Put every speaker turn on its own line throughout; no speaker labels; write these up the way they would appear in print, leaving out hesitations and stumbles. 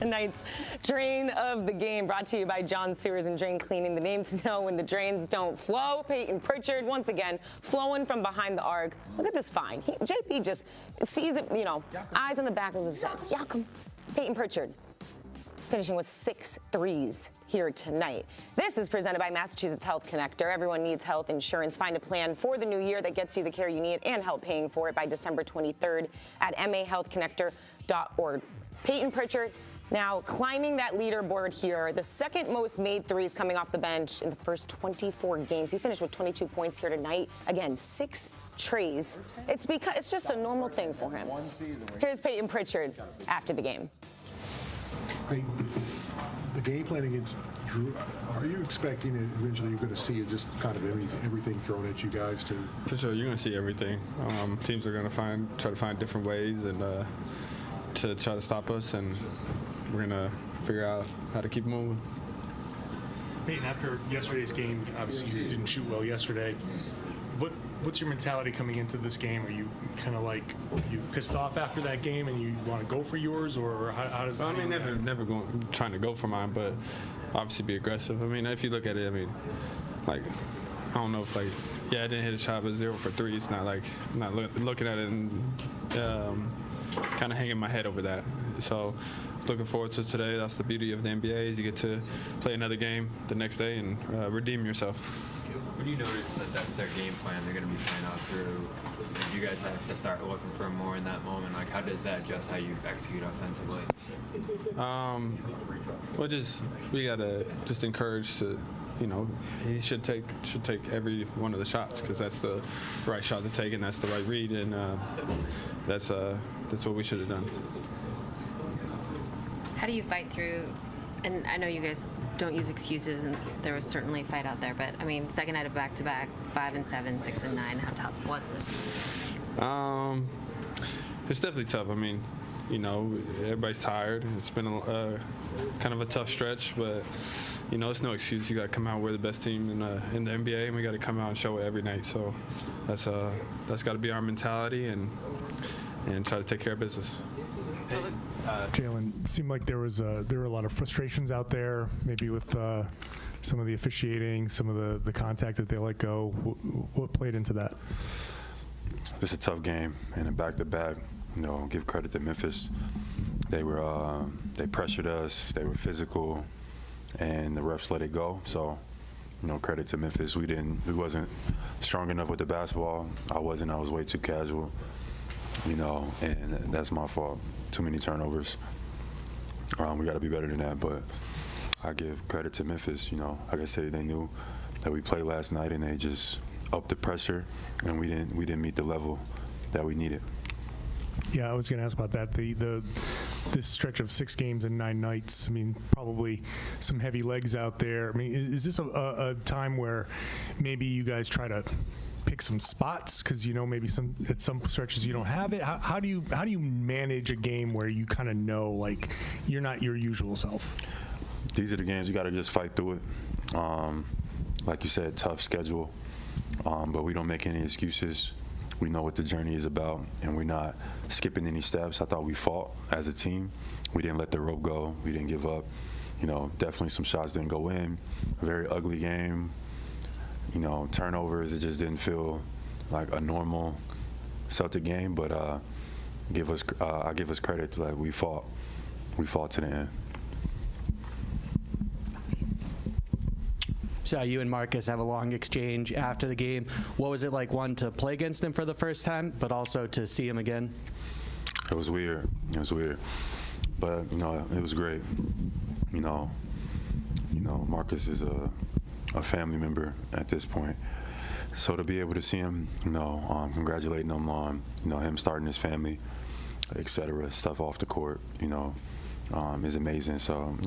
Tonight's Drain of the Game brought to you by John Sewers and Drain Cleaning, the name to know when the drains don't flow. Peyton Pritchard, once again, flowing from behind the arc. Look at this find. JP just sees it, eyes on the back of his head. Yakum. Peyton Pritchard finishing with 6 threes here tonight. This is presented by Massachusetts Health Connector. Everyone needs health insurance. Find a plan for the new year that gets you the care you need and help paying for it by December 23rd at mahealthconnector.org. Peyton Pritchard now climbing that leaderboard here. The second most made threes coming off the bench in the first 24 games. He finished with 22 points here tonight. Again, 6 trees. It's just a normal thing for him. Here's Peyton Pritchard after the game.
Peyton, the game plan against Drew, are you expecting that eventually you're going to see it just kind of everything thrown at you guys too?
For sure, you're going to see everything. Teams are going to try to find different ways and to try to stop us, and we're going to figure out how to keep moving.
Peyton, after yesterday's game, obviously you didn't shoot well yesterday. What's your mentality coming into this game? Are you kind of like you pissed off after that game and you want to go for yours, or how does?
I mean, never trying to go for mine, but obviously be aggressive. I mean, if you look at it, I don't know if I didn't hit a shot, but 0 for 3. It's not like looking at it and kind of hanging my head over that. So looking forward to today. That's the beauty of the NBA is you get to play another game the next day and redeem yourself.
When you notice that that's their game plan, they're going to be playing out through, you guys have to start looking for more in that moment. Like, how does that adjust how you execute offensively? We got to just encourage to, he should take every one of the shots because that's the right shot to take and that's the right read, and that's what we should have done.
How do you fight through? And I know you guys don't use excuses, and there was certainly a fight out there. But I mean, second night of back-to-back, 5 and 7, 6 and 9. How tough was this?
It's definitely tough. I mean, everybody's tired. It's been kind of a tough stretch, but it's no excuse. You got to come out. We're the best team in the NBA, and we got to come out and show it every night. So that's got to be our mentality, and try to take care of business.
Jalen, it seemed like there were a lot of frustrations out there, maybe with some of the officiating, some of the contact that they let go. What played into that?
It's a tough game, and a back-to-back. Give credit to Memphis. They pressured us. They were physical, and the refs let it go. So, credit to Memphis. We wasn't strong enough with the basketball. I wasn't. I was way too casual. And that's my fault. Too many turnovers. We got to be better than that, but I give credit to Memphis. Like I said, they knew that we played last night, and they just upped the pressure, and we didn't meet the level that we needed.
Yeah, I was going to ask about that. This stretch of 6 games and 9 nights. I mean, probably some heavy legs out there. I mean, is this a time where maybe you guys try to pick some spots because maybe at some stretches you don't have it? How do you manage a game where you kind of know like you're not your usual self?
These are the games you got to just fight through it. Like you said, tough schedule, but we don't make any excuses. We know what the journey is about, and we're not skipping any steps. I thought we fought as a team. We didn't let the rope go. We didn't give up. Definitely some shots didn't go in. A very ugly game. Turnovers, it just didn't feel like a normal Celtic game, but I give us credit to we fought to the end.
So you and Marcus have a long exchange after the game. What was it like, one, to play against him for the first time, but also to see him again?
It was weird, but it was great. Marcus is a family member at this point. So to be able to see him, congratulating him on, him starting his family, et cetera, stuff off the court, is amazing. So,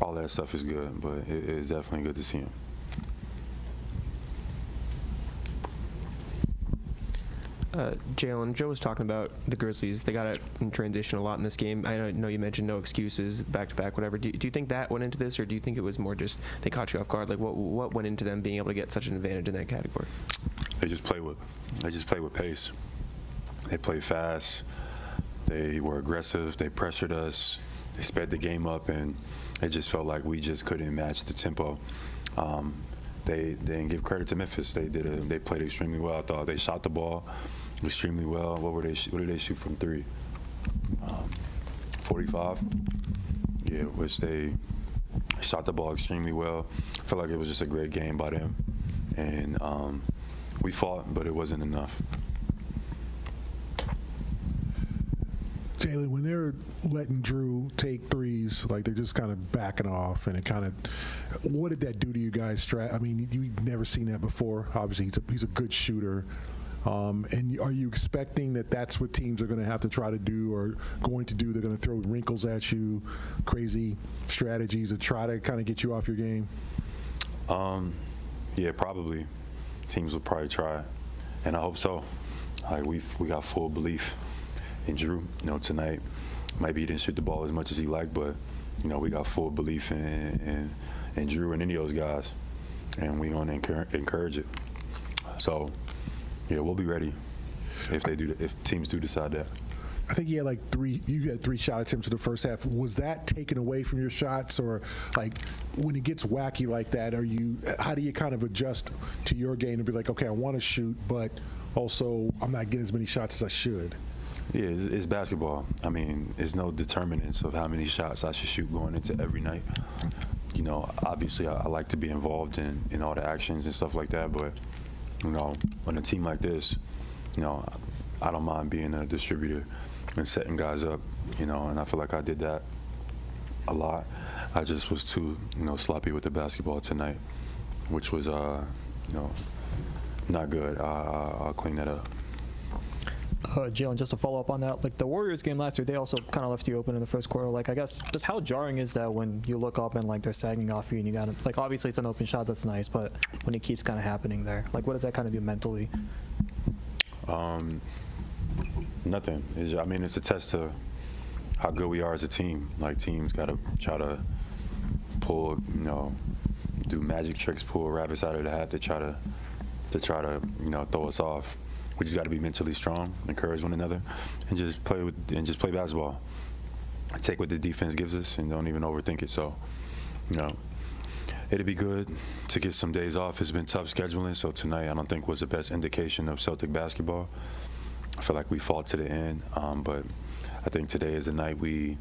all that stuff is good, but it is definitely good to see him.
Jalen, Joe was talking about the Grizzlies. They got it in transition a lot in this game. I know you mentioned no excuses, back-to-back, whatever. Do you think that went into this, or do you think it was more just they caught you off guard? Like, what went into them being able to get such an advantage in that category?
They just play with pace. They play fast. They were aggressive. They pressured us. They sped the game up, and it just felt like we just couldn't match the tempo. They didn't give credit to Memphis. They played extremely well. I thought they shot the ball extremely well. What did they shoot from three? 45. Yeah, which they shot the ball extremely well. I felt like it was just a great game by them, and we fought, but it wasn't enough.
Jalen, when they're letting Drew take threes, like they're just kind of backing off, and it kind of, what did that do to you guys? I mean, you've never seen that before. Obviously, he's a good shooter. And are you expecting that that's what teams are going to have to try to do or going to do? They're going to throw wrinkles at you, crazy strategies to try to kind of get you off your game?
Yeah, probably. Teams will probably try, and I hope so. Like we got full belief in Drew. Tonight maybe he didn't shoot the ball as much as he liked, but we got full belief in Drew and any of those guys, and we're going to encourage it. So yeah, we'll be ready if teams do decide that.
I think you had three shot attempts in the first half. Was that taken away from your shots, or like when it gets wacky like that, how do you kind of adjust to your game and be like, okay, I want to shoot, but also I'm not getting as many shots as I should?
Yeah, it's basketball. I mean, there's no determinants of how many shots I should shoot going into every night. Obviously I like to be involved in all the actions and stuff like that, but on a team like this, I don't mind being a distributor and setting guys up, and I feel like I did that a lot. I just was too, sloppy with the basketball tonight, which was, not good. I'll clean that up.
Jalen, just to follow up on that, like the Warriors game last year, they also kind of left you open in the first quarter. Like, I guess, just how jarring is that when you look up and like they're sagging off you and you got to, like, obviously it's an open shot, that's nice, but when it keeps kind of happening there, like, what does that kind of do mentally?
Nothing. It's a test to how good we are as a team. Like, teams got to try to pull, do magic tricks, pull rabbits out of the hat to try to throw us off. We just got to be mentally strong, encourage one another, and just play basketball. Take what the defense gives us and don't even overthink it. So, it'd be good to get some days off. It's been tough scheduling, so tonight I don't think was the best indication of Celtic basketball. I feel like we fought to the end, but I think today is the night we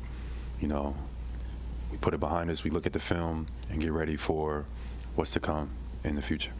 put it behind us. We look at the film and get ready for what's to come in the future.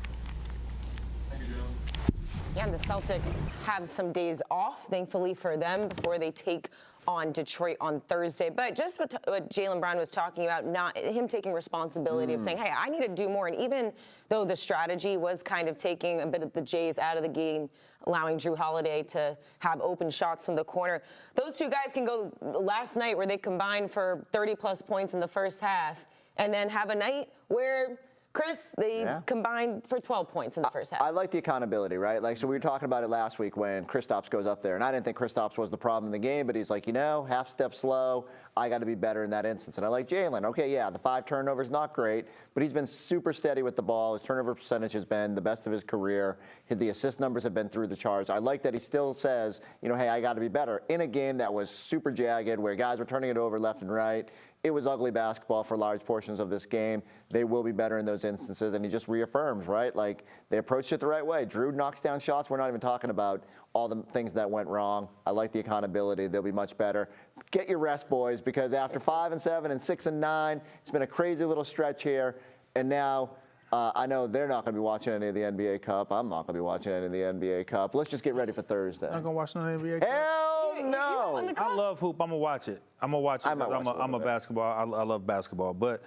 Yeah, and the Celtics have some days off, thankfully for them, before they take on Detroit on Thursday. But just what Jaylen Brown was talking about, not him taking responsibility of saying, hey, I need to do more. And even though the strategy was kind of taking a bit of the Jays out of the game, allowing Drew Holiday to have open shots from the corner, those two guys can go last night where they combined for 30-plus points in the first half and then have a night where Chris, they combined for 12 points in the first half.
I like the accountability, right? Like, so we were talking about it last week when Kristaps goes up there, and I didn't think Kristaps was the problem in the game, but he's like, half step slow. I got to be better in that instance. And I like Jalen. Okay, yeah, the 5 turnovers, not great, but he's been super steady with the ball. His turnover percentage has been the best of his career. The assist numbers have been through the charts. I like that he still says, hey, I got to be better in a game that was super jagged, where guys were turning it over left and right. It was ugly basketball for large portions of this game. They will be better in those instances, and he just reaffirms, right? Like, they approached it the right way. Drew knocks down shots. We're not even talking about all the things that went wrong. I like the accountability. They'll be much better. Get your rest, boys, because after 5 and 7 and 6 and 9, it's been a crazy little stretch here, and now I know they're not going to be watching any of the NBA Cup. I'm not going to be watching any of the NBA Cup. Let's just get ready for Thursday.
I'm not going to watch no NBA Cup.
Hell no!
I love hoop. I'm going to watch it. I'm going to watch it because I'm a basketball. I love basketball. But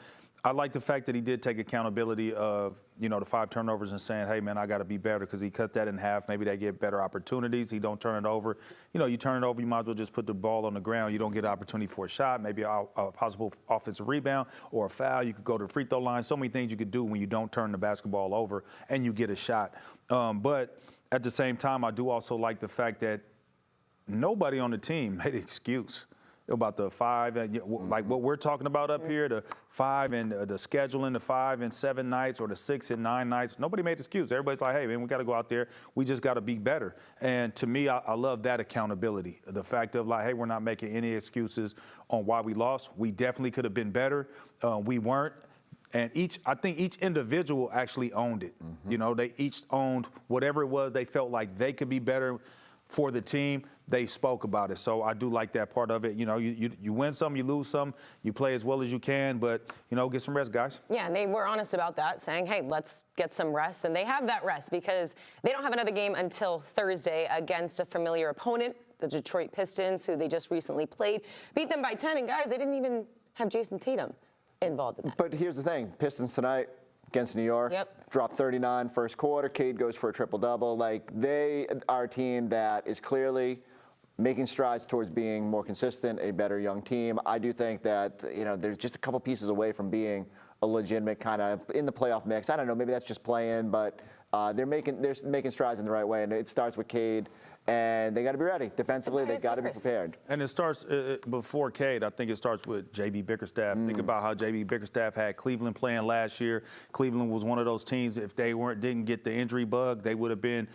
I like the fact that he did take accountability of, the 5 turnovers and saying, hey, man, I got to be better, because he cut that in half. Maybe they get better opportunities. He don't turn it over. You turn it over, you might as well just put the ball on the ground. You don't get an opportunity for a shot, maybe a possible offensive rebound or a foul. You could go to the free throw line. So many things you could do when you don't turn the basketball over and you get a shot. But at the same time, I do also like the fact that nobody on the team made an excuse. about the 5 and like what we're talking about up here, the 5 and the scheduling, the 5 and 7 nights or the 6 and 9 nights. Nobody made the excuse. Everybody's like, hey man, we got to go out there. We just got to be better. And to me, I love that accountability. The fact of like, hey, we're not making any excuses on why we lost. We definitely could have been better. We weren't. And I think each individual actually owned it. You know, they each owned whatever it was they felt like they could be better for the team. They spoke about it. So I do like that part of it. You know, you win some, you lose some, you play as well as you can, but, you know, get some rest, guys.
Yeah, and they were honest about that, saying, hey, let's get some rest. And they have that rest because they don't have another game until Thursday against a familiar opponent, the Detroit Pistons, who they just recently played. Beat them by 10, and guys, they didn't even have Jason Tatum involved in that.
But here's the thing, Pistons tonight against New York, dropped 39 first quarter, Cade goes for a triple-double. Like, they are a team that is clearly making strides towards being more consistent, a better young team. I do think that, you know, there's just a couple pieces away from being a legitimate kind of in the playoff mix. I don't know, maybe that's just playing, but they're making strides in the right way, and it starts with Cade. And they got to be ready. Defensively, they got to be prepared.
And it starts before Cade. I think it starts with J.B. Bickerstaff. Think about how J.B. Bickerstaff had Cleveland playing last year. Cleveland was one of those teams, if they didn't get the injury bug, they would have been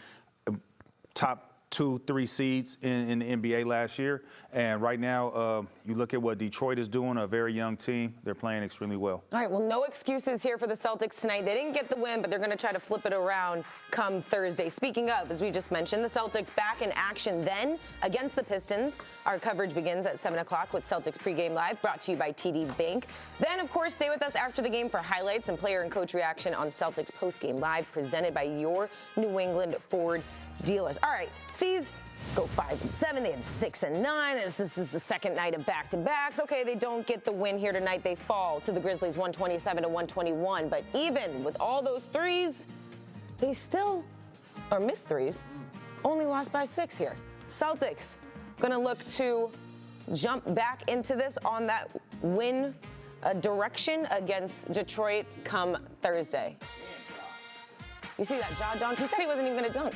top 2-3 seeds in the NBA last year. And right now, you look at what Detroit is doing, a very young team. They're playing extremely well.
All right, well, no excuses here for the Celtics tonight. They didn't get the win, but they're going to try to flip it around come Thursday. Speaking of, as we just mentioned, the Celtics back in action then against the Pistons. Our coverage begins at 7 o'clock with Celtics pregame live, brought to you by TD Bank. Then, of course, stay with us after the game for highlights and player and coach reaction on Celtics postgame live, presented by your New England Ford dealers. All right, C's go 5-7. They had 6-9. This is the second night of back-to-backs. Okay, they don't get the win here tonight. They fall to the Grizzlies 127-121. But even with all those threes, they still, or missed threes, only lost by 6 here. Celtics going to look to jump back into this on that win direction against Detroit come Thursday. You see that jaw dunk? He said he wasn't even going to dunk.